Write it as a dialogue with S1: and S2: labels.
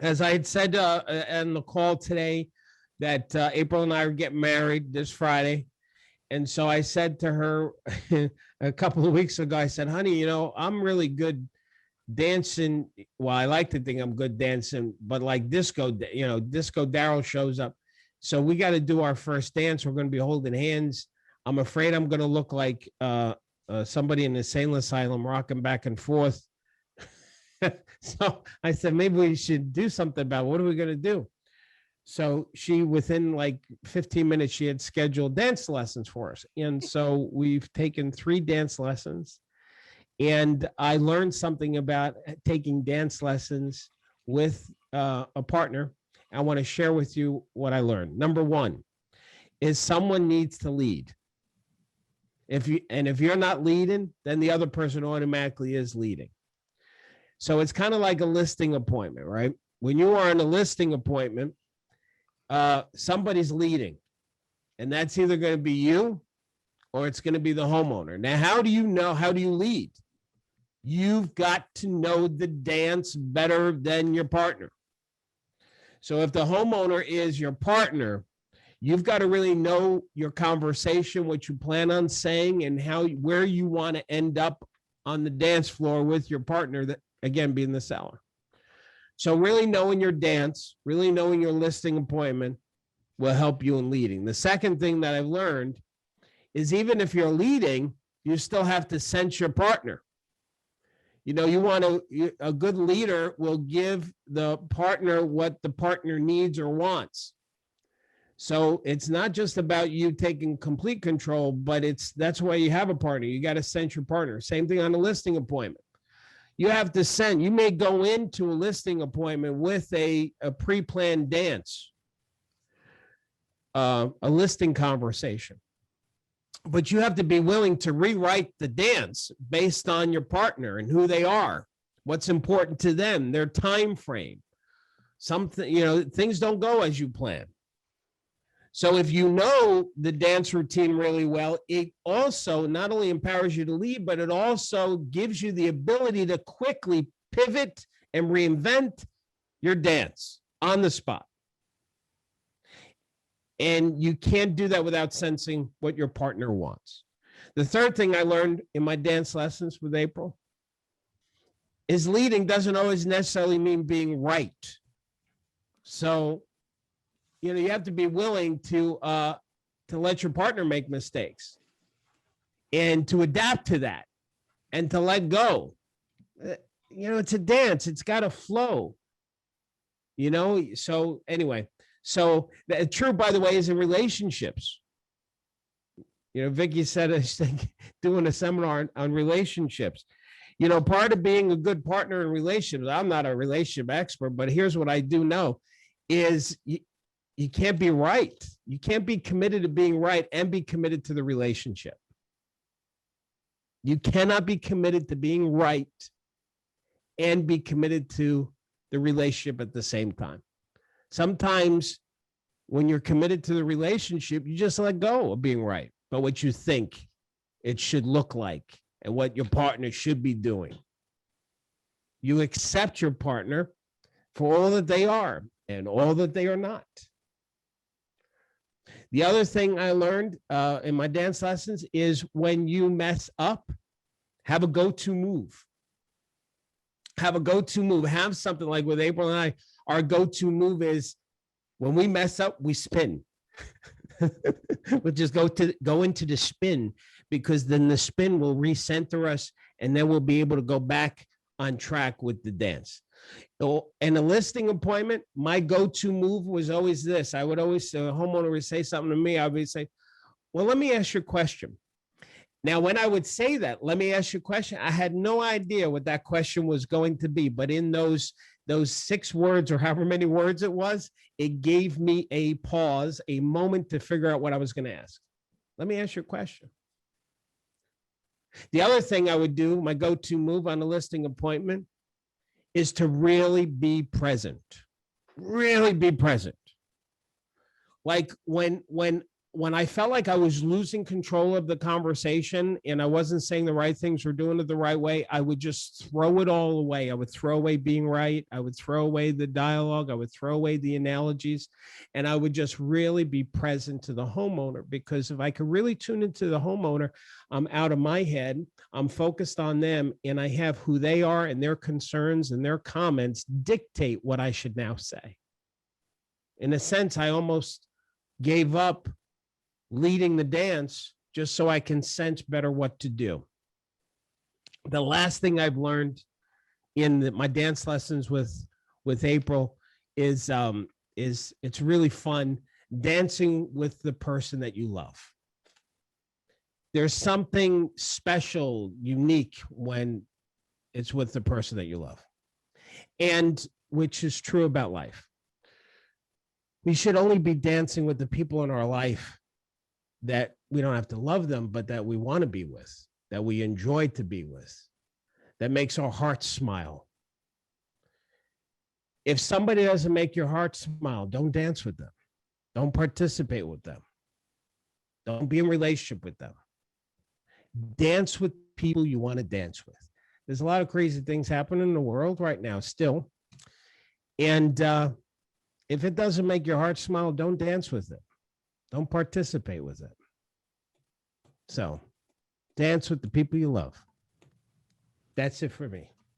S1: As I had said on the call today, that April and I are getting married this Friday. And so I said to her a couple of weeks ago, I said, honey, I'm really good dancing. Well, I like to think I'm good dancing, but like disco, disco Darryl shows up. So we got to do our first dance. We're going to be holding hands. I'm afraid I'm going to look like somebody in the insane asylum rocking back and forth. So I said, maybe we should do something about it. What are we going to do? So she, within like 15 minutes, she had scheduled dance lessons for us. And so we've taken 3 dance lessons. And I learned something about taking dance lessons with a partner. I want to share with you what I learned. Number 1 is someone needs to lead. If you're not leading, then the other person automatically is leading. So it's kind of like a listing appointment, right? When you are in a listing appointment, somebody's leading, and that's either going to be you or it's going to be the homeowner. Now, how do you lead? You've got to know the dance better than your partner. So if the homeowner is your partner, you've got to really know your conversation, what you plan on saying, and where you want to end up on the dance floor with your partner, that again being the seller. So really knowing your dance, really knowing your listing appointment will help you in leading. The second thing that I've learned is even if you're leading, you still have to sense your partner. A good leader will give the partner what the partner needs or wants. So it's not just about you taking complete control, but that's why you have a partner. You got to sense your partner. Same thing on a listing appointment. You have to send. You may go into a listing appointment with a pre-planned dance, a listing conversation, but you have to be willing to rewrite the dance based on your partner and who they are, what's important to them, their time frame. Things don't go as you plan. So if you know the dance routine really well, it also not only empowers you to lead, but it also gives you the ability to quickly pivot and reinvent your dance on the spot. And you can't do that without sensing what your partner wants. The third thing I learned in my dance lessons with April is leading doesn't always necessarily mean being right. So you have to be willing to let your partner make mistakes and to adapt to that and to let go. It's a dance. It's got to flow, So anyway, true, by the way, is in relationships. Vicky said, I think, doing a seminar on relationships. Part of being a good partner in relationships, I'm not a relationship expert, but here's what I do know is you can't be right. You can't be committed to being right and be committed to the relationship. You cannot be committed to being right and be committed to the relationship at the same time. Sometimes when you're committed to the relationship, you just let go of being right, but what you think it should look like and what your partner should be doing. You accept your partner for all that they are and all that they are not. The other thing I learned in my dance lessons is when you mess up, have a go-to move. Have a go-to move. Have something like with April and I, our go-to move is when we mess up, we spin. We'll just go into the spin, because then the spin will recenter us and then we'll be able to go back on track with the dance. In a listing appointment, my go-to move was always this. I would always, a homeowner would say something to me. I would say, well, let me ask you a question. Now, when I would say that, let me ask you a question, I had no idea what that question was going to be. But in those 6 words or however many words it was, it gave me a pause, a moment to figure out what I was going to ask. Let me ask you a question. The other thing I would do, my go-to move on a listing appointment, is to really be present. Really be present. Like when when I felt like I was losing control of the conversation and I wasn't saying the right things or doing it the right way, I would just throw it all away. I would throw away being right. I would throw away the dialogue. I would throw away the analogies. And I would just really be present to the homeowner, because if I could really tune into the homeowner, I'm out of my head. I'm focused on them, and I have who they are and their concerns and their comments dictate what I should now say. In a sense, I almost gave up leading the dance just so I can sense better what to do. The last thing I've learned in my dance lessons with April is it's really fun dancing with the person that you love. There's something special, unique when it's with the person that you love, and which is true about life. We should only be dancing with the people in our life that we don't have to love them, but that we want to be with, that we enjoy to be with, that makes our hearts smile. If somebody doesn't make your heart smile, don't dance with them. Don't participate with them. Don't be in a relationship with them. Dance with people you want to dance with. There's a lot of crazy things happening in the world right now still. And if it doesn't make your heart smile, don't dance with it. Don't participate with it. So, dance with the people you love. That's it for me.